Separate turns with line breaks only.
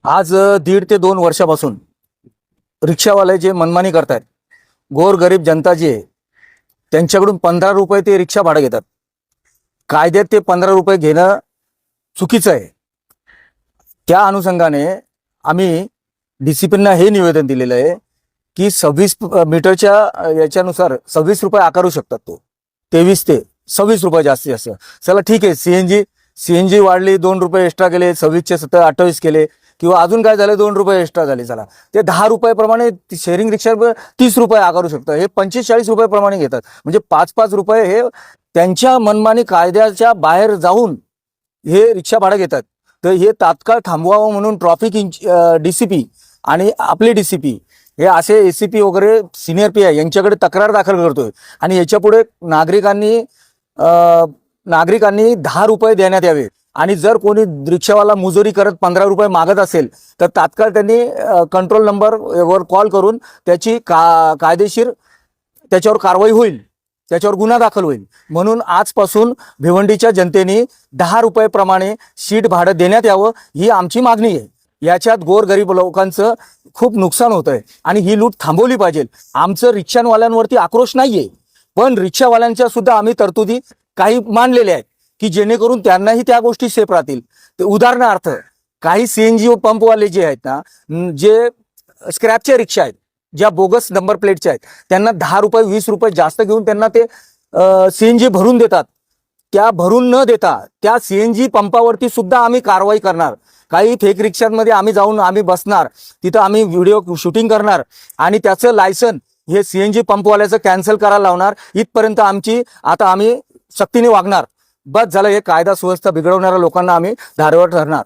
आज 1.5 ते 2 वर्षापासून रिक्षावाले जे मनमानी करतायत, गोरगरीब जनता जी आहे त्यांच्याकडून 15 रुपये ते रिक्षा भाडं घेतात. कायद्यात ते 15 रुपये घेणं चुकीचं आहे. त्या अनुषंगाने आम्ही डीसीपींना हे निवेदन दिलेलं आहे की 26 मीटरच्या याच्यानुसार 26 रुपये आकारू शकतात. तो 23 ते 26 रुपये जास्तीत जास्त. चला ठीक आहे, सीएनजी वाढली, 2 रुपये एक्स्ट्रा केले, 26 चे 28 केले, किंवा अजून काय झालं 2 रुपये एक्स्ट्रा झाले. चला ते 10 रुपये प्रमाणे शेअरिंग रिक्षा 30 रुपये आकारू शकतं. हे 45-40 रुपये प्रमाणे घेतात. म्हणजे 5-5 रुपये हे त्यांच्या मनमानी कायद्याच्या बाहेर जाऊन हे रिक्षा भाडं घेतात. तर हे तात्काळ थांबवावं म्हणून ट्रॅफिक डीसीपी आणि आपले डीसीपी हे असे एसीपी वगैरे सिनियर पी आय यांच्याकडे तक्रार दाखल करतोय. आणि याच्यापुढे नागरिकांनी 10 रुपये देण्यात यावे. आणि जर कोणी रिक्षावाला मुजोरी करत 15 रुपये मागत असेल तर तात्काळ त्यांनी कंट्रोल नंबरवर कॉल करून त्याची कायदेशीर त्याच्यावर कारवाई होईल, त्याच्यावर गुन्हा दाखल होईल. म्हणून आजपासून भिवंडीच्या जनतेने 10 रुपये प्रमाणे शीट भाडं देण्यात यावं ही आमची मागणी आहे. याच्यात गोरगरीब लोकांचं खूप नुकसान होत आहे आणि ही लूट थांबवली पाहिजे. आमचं रिक्षावाल्यांवरती आक्रोश नाहीये, पण रिक्षावाल्यांच्या सुद्धा आम्ही तरतुदी काही मांडलेल्या आहेत की जेणेकरून त्यांनाही त्या गोष्टी सेफ राहतील. उदाहरणार्थ काही सीएनजी पंपवाले जे आहेत ना, जे स्क्रॅपच्या रिक्षा आहेत, ज्या बोगस नंबर प्लेटच्या आहेत, त्यांना 10 रुपये 20 रुपये जास्त घेऊन त्यांना ते सीएनजी भरून देतात. त्या भरून न देता त्या सीएनजी पंपावरती सुद्धा आम्ही कारवाई करणार. काही फेक रिक्षांमध्ये आम्ही जाऊन आम्ही बसणार, तिथं आम्ही व्हिडिओ शूटिंग करणार आणि त्याचं लायसन हे सीएनजी पंपवाल्याचं कॅन्सल करायला लावणार. इथपर्यंत आम्ही सक्तीने वागणार. बस झालं. हे कायदा सुव्यवस्था बिघडवणाऱ्या लोकांना आम्ही धारेवर धरणार.